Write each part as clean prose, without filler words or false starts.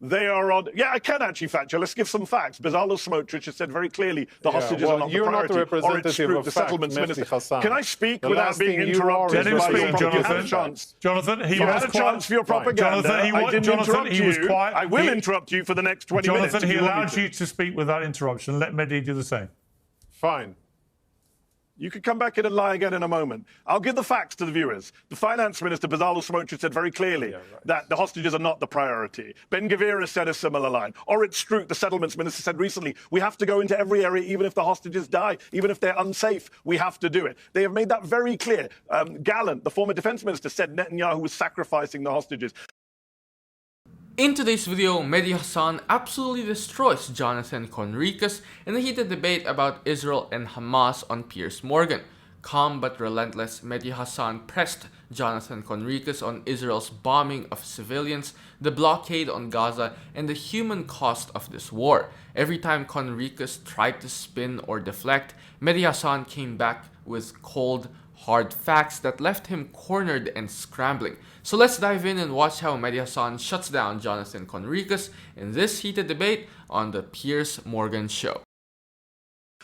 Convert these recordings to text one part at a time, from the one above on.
They are on. Yeah, I can actually fact you. Let's give some facts. Bezalel Smotrich has said very clearly the hostages are not the priority. You're not the representative of the fact, settlements Mehdi minister. Hasan. Can I speak without being interrupted? Let him speak, Jonathan. You had a chance. Jonathan, he You was had a quiet. chance for your propaganda. I didn't interrupt you. Was quiet. I will interrupt you for the next 20 minutes. Jonathan, he allowed you to speak without interruption. Let Mehdi do the same. Fine. You could come back in and lie again in a moment. I'll give the facts to the viewers. The finance minister, Bezalel Smotrich, said very clearly that the hostages are not the priority. Ben-Gvir has said a similar line. Orit Struk, the settlements minister, said recently, we have to go into every area, even if the hostages die, even if they're unsafe, we have to do it. They have made that very clear. Gallant, the former defense minister, said Netanyahu was sacrificing the hostages. In today's video, Mehdi Hasan absolutely destroys Jonathan Conricus in a heated debate about Israel and Hamas on Piers Morgan. Calm but relentless, Mehdi Hasan pressed Jonathan Conricus on Israel's bombing of civilians, the blockade on Gaza, and the human cost of this war. Every time Conricus tried to spin or deflect, Mehdi Hasan came back with cold, hard facts that left him cornered and scrambling. So let's dive in and watch how Mehdi Hasan shuts down Jonathan Conricus in this heated debate on the Piers Morgan show.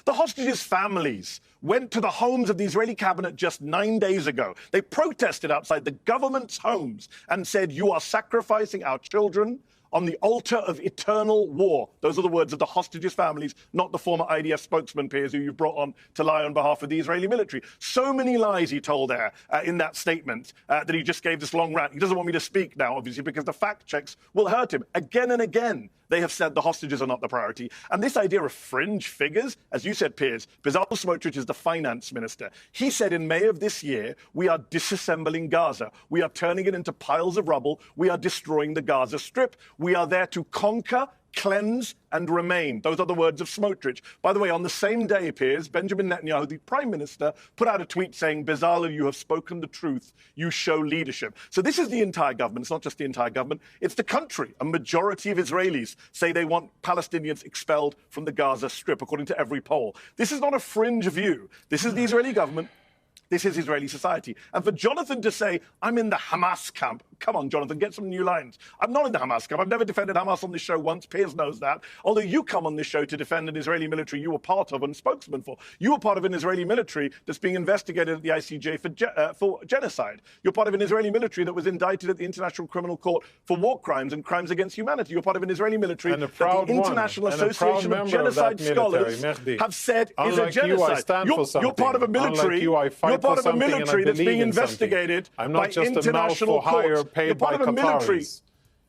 The hostages' families went to the homes of the Israeli cabinet just 9 days ago. They protested outside the government's homes and said, you are sacrificing our children on the altar of eternal war. Those are the words of the hostages' families, not the former IDF spokesman, Piers, who you brought on to lie on behalf of the Israeli military. So many lies he told there in that statement that he just gave this long rant. He doesn't want me to speak now, obviously, because the fact checks will hurt him. Again and again, they have said the hostages are not the priority. And this idea of fringe figures, as you said, Piers, Bezalel Smotrich is the finance minister. He said in May of this year, we are disassembling Gaza. We are turning it into piles of rubble. We are destroying the Gaza Strip. We are there to conquer, cleanse, and remain. Those are the words of Smotrich. By the way, on the same day, Piers, Benjamin Netanyahu, the prime minister, put out a tweet saying, Bezalel, you have spoken the truth. You show leadership. So this is the entire government. It's not just the entire government. It's the country. A majority of Israelis say they want Palestinians expelled from the Gaza Strip, according to every poll. This is not a fringe view. This is the Israeli government. This is Israeli society. And for Jonathan to say, I'm in the Hamas camp, come on, Jonathan, get some new lines. I'm not in the Hamas camp. I've never defended Hamas on this show once. Piers knows that. Although you come on this show to defend an Israeli military you were part of and spokesman for. You were part of an Israeli military that's being investigated at the ICJ for genocide. You're part of an Israeli military that was indicted at the International Criminal Court for war crimes and crimes against humanity. You're part of an Israeli military that the International Association of Genocide Scholars have said is a genocide. You're part of a military. You're part of a military that's being investigated by international courts. You're part of a military.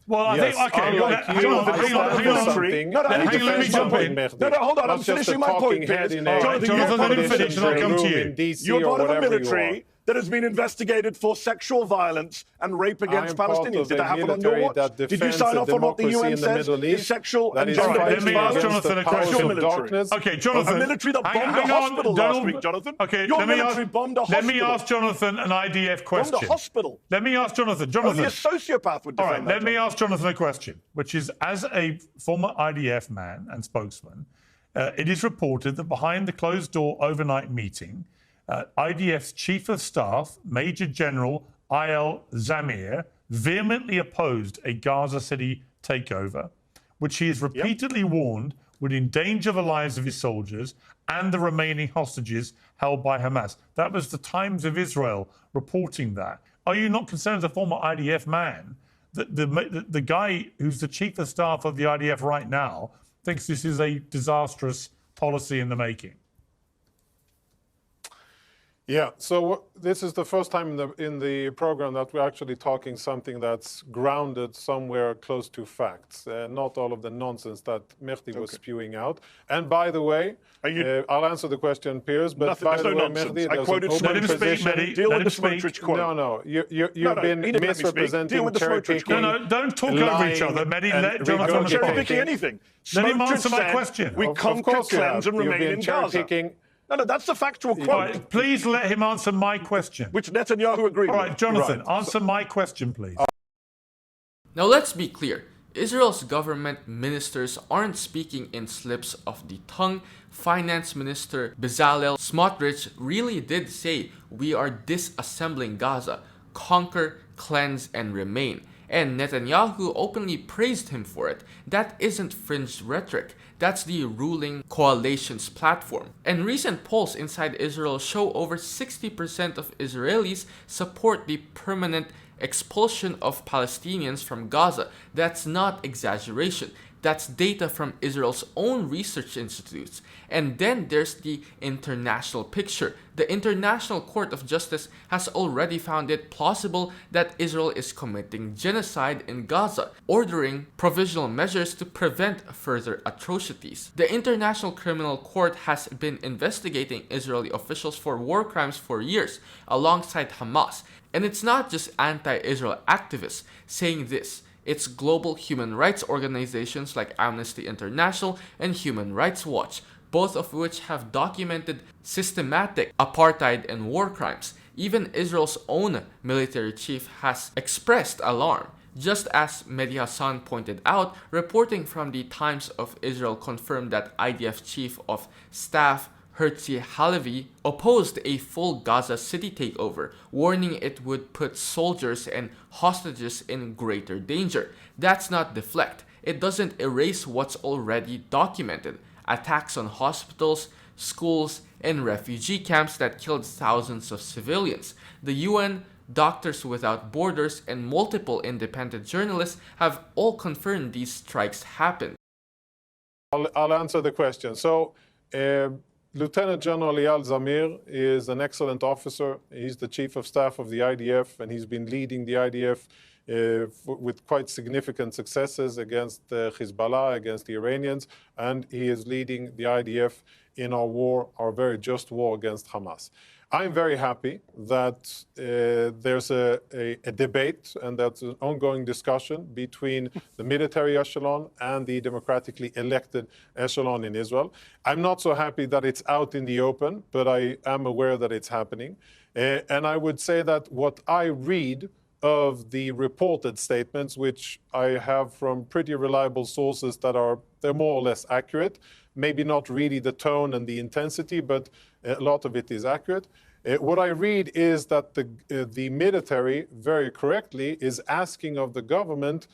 Well, I think, okay, let me jump in. No, hold on, I'm finishing my point, Piers. Jonathan, let him finish and I'll come to you. You're part of a military that has been investigated for sexual violence and rape against Palestinians. Did that happen on your watch? Did you sign off on what the UN says is sexual and gender-based violence? Let me ask Jonathan a question. Okay, Jonathan. A military that bombed a hospital last week, Jonathan. Okay, your military bombed a hospital. Let me ask Jonathan an IDF question. Bombed a hospital. Let me ask Jonathan. Only a sociopath would defend that. All right, let me ask Jonathan a question, which is, as a former IDF man and spokesman, it is reported that behind the closed-door overnight meeting, IDF's Chief of Staff, Major General Il Zamir, vehemently opposed a Gaza City takeover, which he has repeatedly warned would endanger the lives of his soldiers and the remaining hostages held by Hamas. That was the Times of Israel reporting that. Are you not concerned as a former IDF man that the guy who's the Chief of Staff of the IDF right now thinks this is a disastrous policy in the making? Yeah, so this is the first time in the program that we're actually talking something that's grounded somewhere close to facts, not all of the nonsense that Mehdi was spewing out. And by the way, I'll answer the question, Piers, but by the way, Mehdi, I quoted Let him speak, Mehdi. Deal with the Smotrich quote. No, you've been misrepresenting, cherry-picking. No, don't talk over each other, Mehdi. Let Jonathan speak. Cherry-picking anything. Let him answer my question. We conquer, cleanse, and remain in Gaza. No, that's the factual quote. Right, please let him answer my question. Which Netanyahu agreed with. All right, Jonathan, answer my question, please. Now let's be clear. Israel's government ministers aren't speaking in slips of the tongue. Finance Minister Bezalel Smotrich really did say we are disassembling Gaza, conquer, cleanse, and remain. and Netanyahu openly praised him for it. That isn't fringe rhetoric. That's the ruling coalition's platform. And recent polls inside Israel show over 60% of Israelis support the permanent expulsion of Palestinians from Gaza. That's not exaggeration. That's data from Israel's own research institutes. And then there's the international picture. The International Court of Justice has already found it plausible that Israel is committing genocide in Gaza, ordering provisional measures to prevent further atrocities. The International Criminal Court has been investigating Israeli officials for war crimes for years, alongside Hamas. And it's not just anti-Israel activists saying this. It's global human rights organizations like Amnesty International and Human Rights Watch, both of which have documented systematic apartheid and war crimes. Even Israel's own military chief has expressed alarm. Just as Mehdi Hasan pointed out, reporting from the Times of Israel confirmed that IDF Chief of Staff Herzi Halevi opposed a full Gaza city takeover, warning it would put soldiers and hostages in greater danger. That's not deflect. It doesn't erase what's already documented. Attacks on hospitals, schools, and refugee camps that killed thousands of civilians. The UN, Doctors Without Borders, and multiple independent journalists have all confirmed these strikes happened. I'll answer the question. So, Lieutenant General Eyal Zamir is an excellent officer. He's the Chief of Staff of the IDF, and he's been leading the IDF with quite significant successes against Hezbollah, against the Iranians, and he is leading the IDF in our war, our very just war against Hamas. I'm very happy that there's a debate and that's an ongoing discussion between the military echelon and the democratically elected echelon in Israel. I'm not so happy that it's out in the open, but I am aware that it's happening. And I would say that what I read of the reported statements, which I have from pretty reliable sources they're more or less accurate, maybe not really the tone and the intensity, but a lot of it is accurate. What I read is that the military, very correctly, is asking of the government,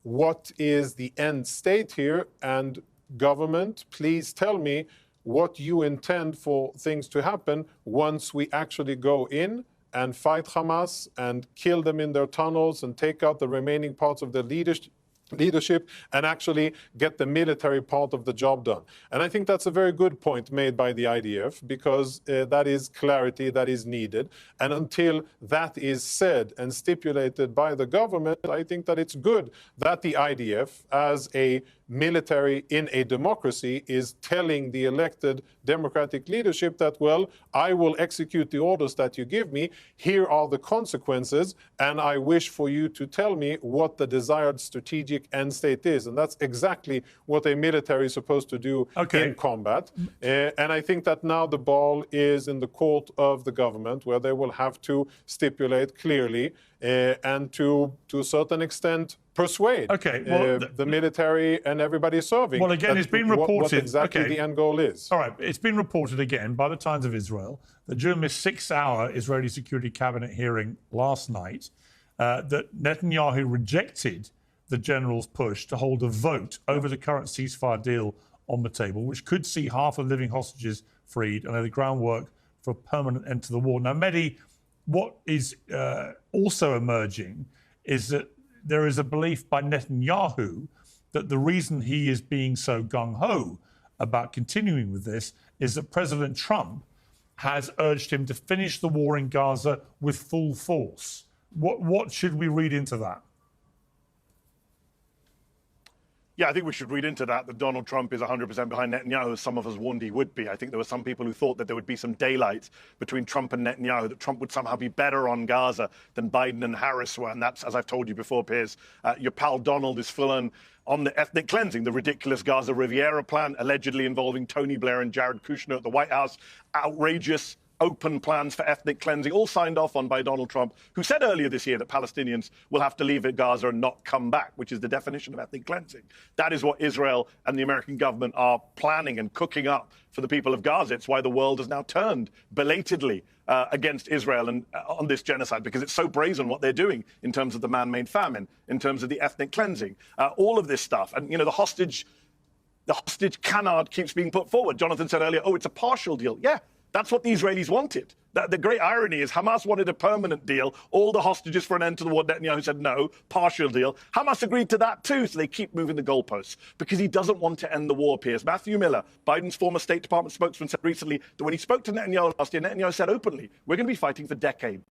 what is the end state here? And government, please tell me what you intend for things to happen once we actually go in and fight Hamas and kill them in their tunnels and take out the remaining parts of the leadership and actually get the military part of the job done. And I think that's a very good point made by the IDF, because that is clarity that is needed. And until that is said and stipulated by the government, I think that it's good that the IDF, as a military in a democracy, is telling the elected democratic leadership that, well, I will execute the orders that you give me. Here are the consequences, and I wish for you to tell me what the desired strategic end state is. And that's exactly what a military is supposed to do in combat. And I think that now the ball is in the court of the government, where they will have to stipulate clearly and to a certain extent persuade the military and everybody serving. Well, again, it's been reported what exactly the end goal is. All right, it's been reported again by the Times of Israel that during this 6-hour Israeli Security Cabinet hearing last night, that Netanyahu rejected the general's push to hold a vote over the current ceasefire deal on the table, which could see half of living hostages freed and lay the groundwork for a permanent end to the war. Now, Mehdi, what is also emerging is that there is a belief by Netanyahu that the reason he is being so gung-ho about continuing with this is that President Trump has urged him to finish the war in Gaza with full force. What should we read into that? Yeah, I think we should read into that Donald Trump is 100% behind Netanyahu, as some of us warned he would be. I think there were some people who thought that there would be some daylight between Trump and Netanyahu, that Trump would somehow be better on Gaza than Biden and Harris were. And that's, as I've told you before, Piers, your pal Donald is full on the ethnic cleansing, the ridiculous Gaza Riviera plan, allegedly involving Tony Blair and Jared Kushner at the White House. Outrageous. open plans for ethnic cleansing, all signed off on by Donald Trump, who said earlier this year that Palestinians will have to leave Gaza and not come back, which is the definition of ethnic cleansing. That is what Israel and the American government are planning and cooking up for the people of Gaza. It's why the world has now turned belatedly against Israel and on this genocide, because it's so brazen what they're doing in terms of the man-made famine, in terms of the ethnic cleansing, all of this stuff. And, the hostage canard keeps being put forward. Jonathan said earlier, it's a partial deal. Yeah, that's what the Israelis wanted. The great irony is Hamas wanted a permanent deal, all the hostages for an end to the war. Netanyahu said no, partial deal. Hamas agreed to that too, so they keep moving the goalposts because he doesn't want to end the war, Piers. Matthew Miller, Biden's former State Department spokesman, said recently that when he spoke to Netanyahu last year, Netanyahu said openly, we're going to be fighting for decades.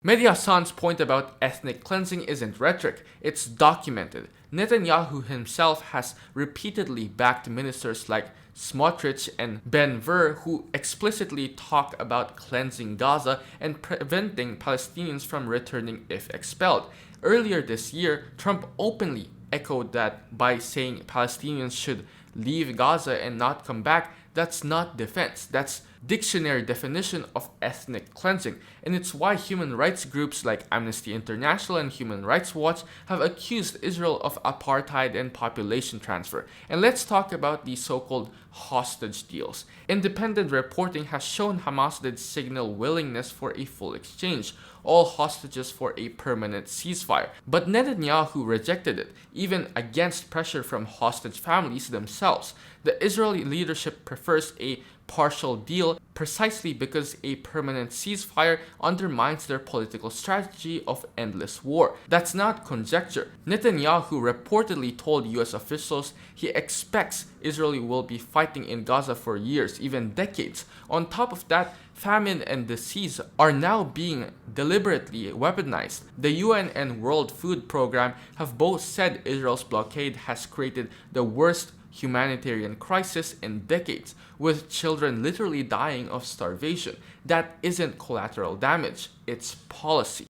Mehdi Hasan's point about ethnic cleansing isn't rhetoric, it's documented. Netanyahu himself has repeatedly backed ministers like Smotrich and Ben-Gvir who explicitly talk about cleansing Gaza and preventing Palestinians from returning if expelled. Earlier this year, Trump openly echoed that by saying Palestinians should leave Gaza and not come back. That's not defense. That's dictionary definition of ethnic cleansing. And it's why human rights groups like Amnesty International and Human Rights Watch have accused Israel of apartheid and population transfer. And let's talk about the so-called hostage deals. Independent reporting has shown Hamas did signal willingness for a full exchange, all hostages for a permanent ceasefire. But Netanyahu rejected it, even against pressure from hostage families themselves. The Israeli leadership prefers a partial deal precisely because a permanent ceasefire undermines their political strategy of endless war. That's not conjecture. Netanyahu reportedly told US officials he expects Israel will be fighting in Gaza for years, even decades. On top of that, famine and disease are now being deliberately weaponized. The UN and World Food Program have both said Israel's blockade has created the worst humanitarian crisis in decades, with children literally dying of starvation. That isn't collateral damage, it's policy.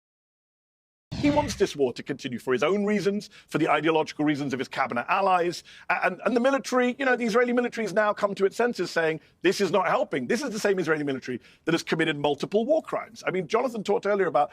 He wants this war to continue for his own reasons, for the ideological reasons of his cabinet allies. And the military, the Israeli military has now come to its senses saying, this is not helping. This is the same Israeli military that has committed multiple war crimes. I mean, Jonathan talked earlier about,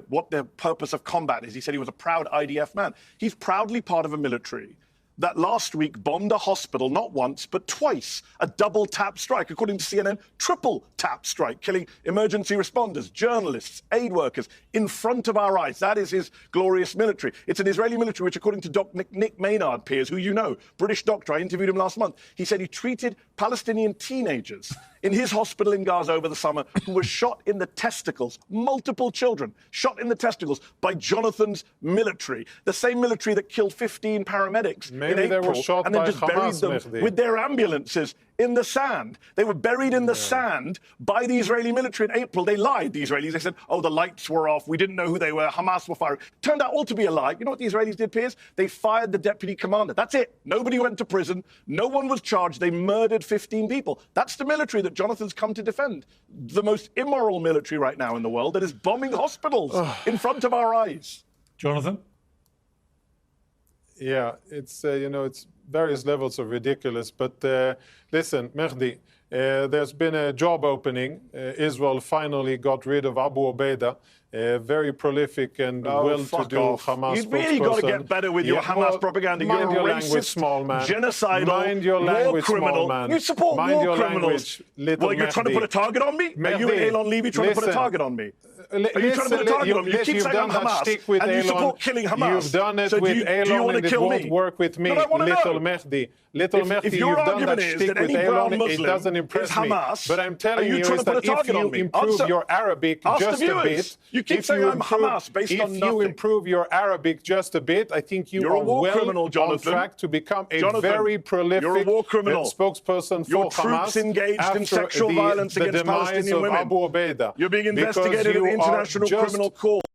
what the purpose of combat is. He said he was a proud IDF man. He's proudly part of a military that last week bombed a hospital not once, but twice. A double tap strike, according to CNN, triple tap strike, killing emergency responders, journalists, aid workers in front of our eyes. That is his glorious military. It's an Israeli military which, according to Nick Maynard, Piers, who you know, British doctor, I interviewed him last month, he said he treated Palestinian teenagers in his hospital in Gaza over the summer who were shot in the testicles, multiple children shot in the testicles by Jonathan's military, the same military that killed 15 paramedics in April, they were shot and then by just Hamas, buried them with their ambulances in the sand. They were buried in the sand by the Israeli military in April. They lied, the Israelis. They said, the lights were off. We didn't know who they were. Hamas were firing. Turned out all to be a lie. You know what the Israelis did, Piers? They fired the deputy commander. That's it. Nobody went to prison. No one was charged. They murdered 15 people. That's the military that Jonathan's come to defend. The most immoral military right now in the world that is bombing hospitals in front of our eyes. Jonathan? Yeah, it's it's various levels of ridiculous. But listen, Mehdi, there's been a job opening. Israel finally got rid of Abu Ubaidah, a very prolific and well-to-do Hamas You've really got to get better with your Hamas propaganda. You're a racist, small man. genocidal, war criminal. Man. You support war criminals. Well, you're trying to put a target on me? Are you and Elon Levy trying to put a target on me? Are you trying to put a target on me? You keep saying I'm Hamas, and you support killing Hamas. You've done it with Elon, and it won't work with me, little Mehdi. Little Mehdi, you've done that shtick with Elon, it doesn't impress me. But I'm telling you is that if you improve your Arabic just a bit, you keep saying I'm Hamas based on nothing. If you improve your Arabic just a bit, I think you are well on track to become a very prolific spokesperson for your Hamas. Troops engaged in sexual violence against Palestinian women. Abu Ubaidah. You're being investigated in the International Criminal Court.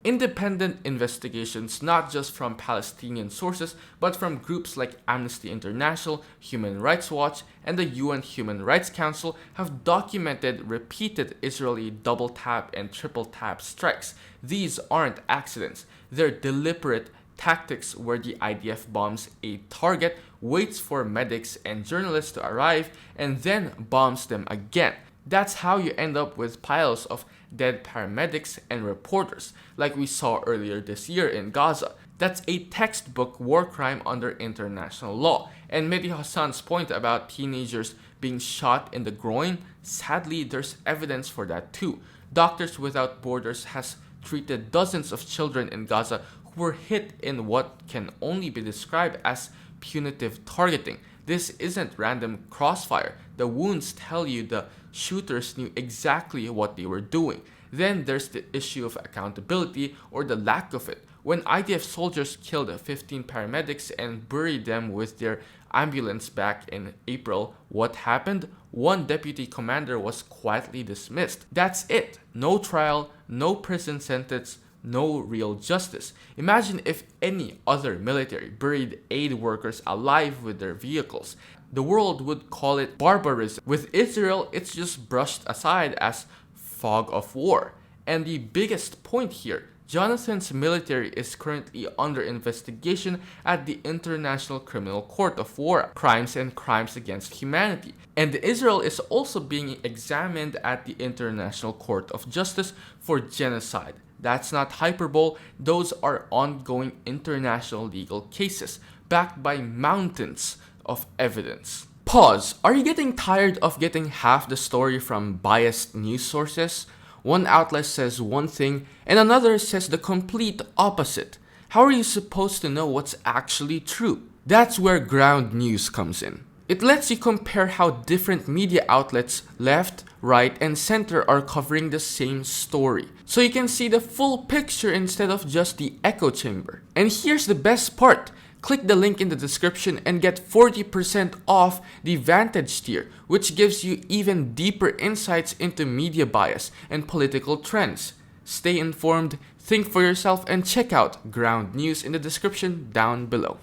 Independent investigations, not just from Palestinian sources, but from groups like Amnesty International, Human Rights Watch, and the UN Human Rights Council, have documented repeated Israeli double tap and triple tap strikes. These aren't accidents, they're deliberate tactics where the IDF bombs a target, waits for medics and journalists to arrive, and then bombs them again. That's how you end up with piles of dead paramedics and reporters, like we saw earlier this year in Gaza. That's a textbook war crime under international law. And Mehdi Hasan's point about teenagers being shot in the groin, sadly there's evidence for that too. Doctors Without Borders has treated dozens of children in Gaza who were hit in what can only be described as punitive targeting. This isn't random crossfire. The wounds tell you the shooters knew exactly what they were doing. Then there's the issue of accountability, or the lack of it. When IDF soldiers killed 15 paramedics and buried them with their ambulance back in April, what happened? One deputy commander was quietly dismissed. That's it. No trial, no prison sentence, no real justice. Imagine if any other military buried aid workers alive with their vehicles. The world would call it barbarism. With Israel, it's just brushed aside as fog of war. And the biggest point here, Jonathan's military is currently under investigation at the International Criminal Court of War Crimes and Crimes Against Humanity. And Israel is also being examined at the International Court of Justice for genocide. That's not hyperbole, those are ongoing international legal cases, backed by mountains of evidence. Pause. Are you getting tired of getting half the story from biased news sources? One outlet says one thing and another says the complete opposite. How are you supposed to know what's actually true? That's where ground news comes in. It lets you compare how different media outlets, left, right, and center, are covering the same story. So you can see the full picture instead of just the echo chamber. And here's the best part. Click the link in the description and get 40% off the Vantage tier, which gives you even deeper insights into media bias and political trends. Stay informed, think for yourself, and check out ground news in the description down below.